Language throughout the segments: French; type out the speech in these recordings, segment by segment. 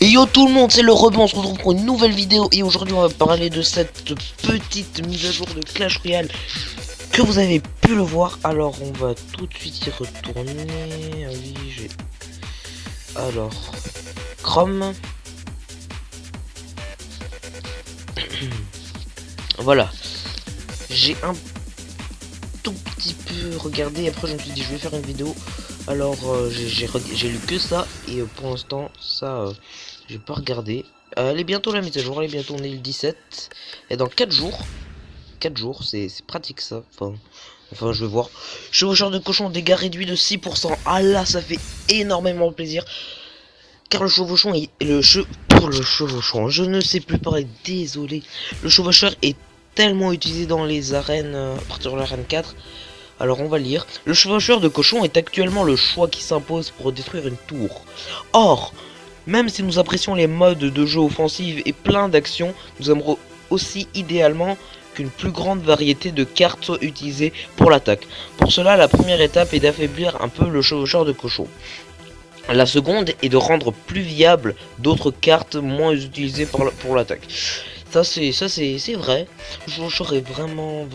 Et yo tout le monde, c'est le Rebond, on se retrouve pour une nouvelle vidéo. Et aujourd'hui on va parler de cette petite mise à jour de Clash Royale que vous avez pu le voir. Alors on va tout de suite y retourner. Ah oui, j'ai... Alors, Chrome. Voilà. J'ai un tout petit peu regardé, après je me suis dit je vais faire une vidéo. Alors j'ai lu que ça et pour l'instant ça j'ai pas regardé. Elle est bientôt la mise à jour, elle est bientôt, on est le 17 et dans 4 jours c'est pratique ça. Enfin je vais voir. Chevaucheur de cochon, dégâts réduits de 6%. Ah là ça fait énormément plaisir. Car le chevauchon est pour le chevauchon, je ne sais plus parler, désolé. Le chevaucheur est tellement utilisé dans les arènes à partir de l'arène 4. Alors on va lire. Le chevaucheur de cochon est actuellement le choix qui s'impose pour détruire une tour. Or, même si nous apprécions les modes de jeu offensifs et plein d'actions, nous aimerons aussi idéalement qu'une plus grande variété de cartes soit utilisée pour l'attaque. Pour cela, la première étape est d'affaiblir un peu le chevaucheur de cochon. La seconde est de rendre plus viable d'autres cartes moins utilisées pour l'attaque. Ça c'est vrai. Le chevaucheur est vraiment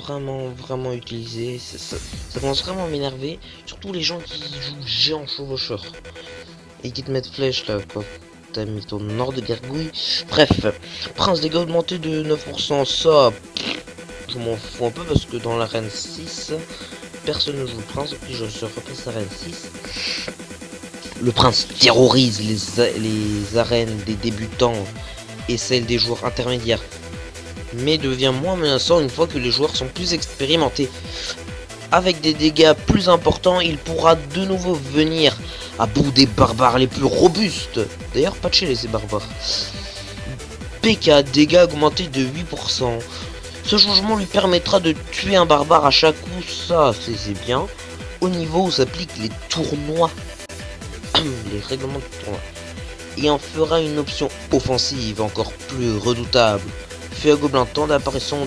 utilisé. Ça commence vraiment à m'énerver. Surtout les gens qui jouent géant chevaucheur. Et qui te mettent flèche là quoi. T'as mis ton ordre de gargouille. Bref. Prince dégâts augmentés de 9%. Ça. Je m'en fous un peu parce que dans l'arène 6. Personne ne joue le prince. Et puis je se repasse l'arène 6. Le prince terrorise les arènes des débutants et celles des joueurs intermédiaires, mais devient moins menaçant une fois que les joueurs sont plus expérimentés. Avec des dégâts plus importants, il pourra de nouveau venir à bout des barbares les plus robustes. D'ailleurs, patchez ces barbares. PK, dégâts augmentés de 8%. Ce changement lui permettra de tuer un barbare à chaque coup, ça c'est bien, au niveau où s'appliquent les tournois. Les règlements de tournoi. Et en fera une option offensive encore plus redoutable. Fait à gobelin, temps d'apparition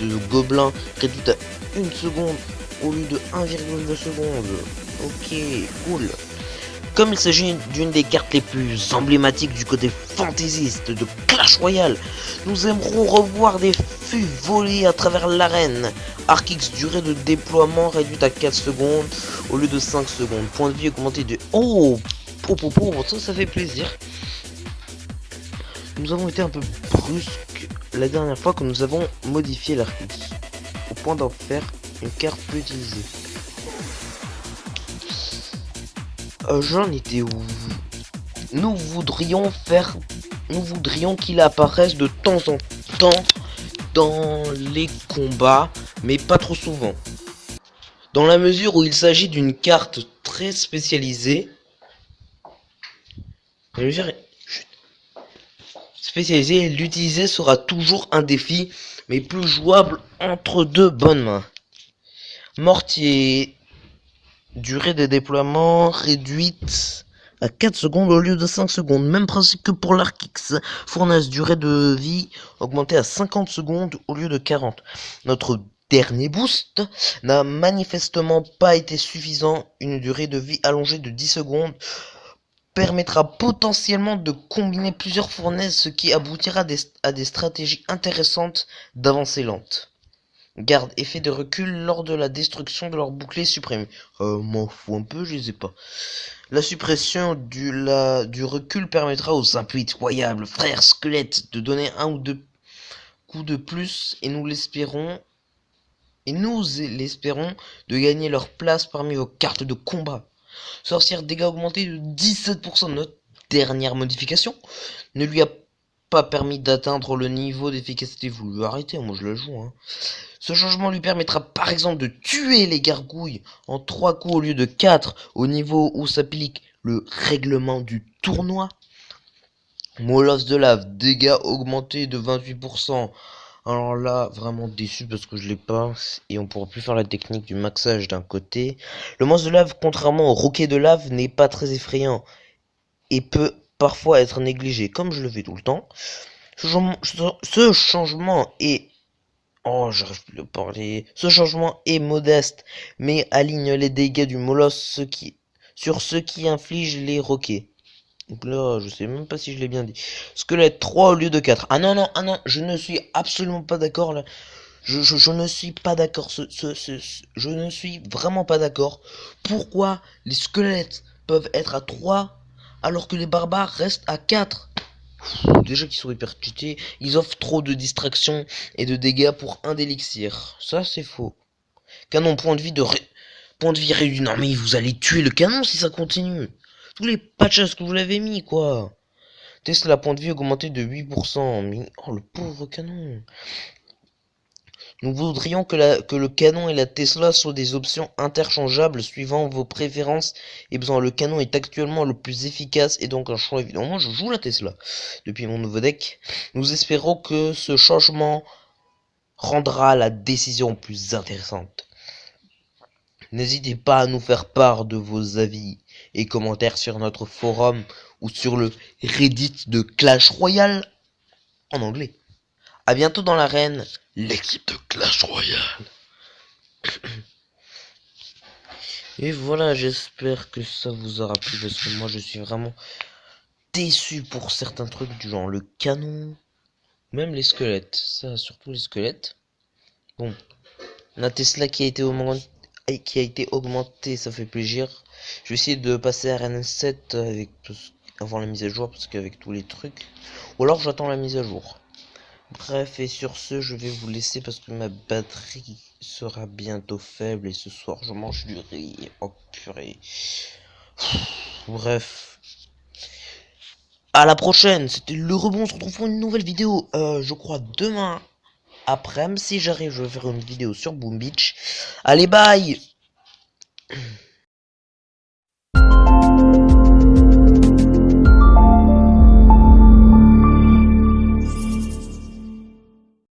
de gobelin réduit à 1 seconde au lieu de 1,2 secondes. Ok, cool. Comme il s'agit d'une des cartes les plus emblématiques du côté fantaisiste de Clash Royale, nous aimerons revoir des fûts volés à travers l'arène. Arc X, durée de déploiement réduite à 4 secondes au lieu de 5 secondes. Point de vie augmenté de... Oh, ça fait plaisir. Nous avons été un peu brusques la dernière fois que nous avons modifié l'Arc X, au point d'en faire une carte peu utilisée. J'en étais où? Nous voudrions qu'il apparaisse de temps en temps dans les combats, mais pas trop souvent. Dans la mesure où il s'agit d'une carte très spécialisée, l'utiliser sera toujours un défi, mais plus jouable entre deux bonnes mains. Mortier, durée des déploiements réduite à 4 secondes au lieu de 5 secondes. Même principe que pour l'Arc X. Fournaise, durée de vie augmentée à 50 secondes au lieu de 40. Notre dernier boost n'a manifestement pas été suffisant. Une durée de vie allongée de 10 secondes permettra potentiellement de combiner plusieurs fournaises, ce qui aboutira à des stratégies intéressantes d'avancée lente. Garde, effet de recul lors de la destruction de leur bouclier supprimé. M'en fous un peu, je les ai pas. La suppression du recul permettra aux impitoyables frères squelettes de donner 1 ou 2 coups de plus et nous l'espérons de gagner leur place parmi vos cartes de combat. Sorcière, dégâts augmentés de 17%. Notre dernière modification ne lui a pas permis d'atteindre le niveau d'efficacité voulu. Arrêtez, moi je la joue. Ce changement lui permettra par exemple de tuer les gargouilles en 3 coups au lieu de 4 au niveau où s'applique le règlement du tournoi. Molosse de lave, dégâts augmentés de 28%. Alors là, vraiment déçu parce que je l'ai pas et on pourra plus faire la technique du maxage d'un côté. Le monstre de lave, contrairement au roquet de lave, n'est pas très effrayant et peut parfois être négligé, comme je le fais tout le temps. Ce changement est... Oh, j'arrive plus à parler. Ce changement est modeste, mais aligne les dégâts du molosse sur ceux qui infligent les roquets. Donc là, je sais même pas si je l'ai bien dit. Squelette 3 au lieu de 4. Ah non, non, ah non, je ne suis absolument pas d'accord là. Je ne suis pas d'accord. Je ne suis vraiment pas d'accord. Pourquoi les squelettes peuvent être à 3 alors que les barbares restent à 4? Déjà qu'ils sont hyper cheatés, ils offrent trop de distractions et de dégâts pour un d'élixir. Ça, c'est faux. Canon, point de vie réduit. Non mais vous allez tuer le canon si ça continue. Tous les patchs que vous l'avez mis, quoi. Tesla, point de vie augmenté de 8%. Mais, oh, le pauvre canon. Nous voudrions que le canon et la Tesla soient des options interchangeables suivant vos préférences et besoins. Le canon est actuellement le plus efficace et donc un choix évident. Moi, je joue la Tesla depuis mon nouveau deck. Nous espérons que ce changement rendra la décision plus intéressante. N'hésitez pas à nous faire part de vos avis et commentaires sur notre forum ou sur le Reddit de Clash Royale en anglais. À bientôt dans l'arène, l'équipe de Clash Royale. Et voilà, j'espère que ça vous aura plu parce que moi je suis vraiment déçu pour certains trucs du genre le canon, même les squelettes, ça surtout les squelettes. Bon, la Tesla qui a été augmentée, ça fait plaisir. Je vais essayer de passer à RN7 avec avant la mise à jour parce qu'avec tous les trucs, ou alors j'attends la mise à jour. Bref, et sur ce, je vais vous laisser parce que ma batterie sera bientôt faible et ce soir je mange du riz. Oh purée. Bref. À la prochaine, c'était le rebond, on se retrouve pour une nouvelle vidéo, je crois demain après, même si j'arrive, je vais faire une vidéo sur Boom Beach. Allez, bye!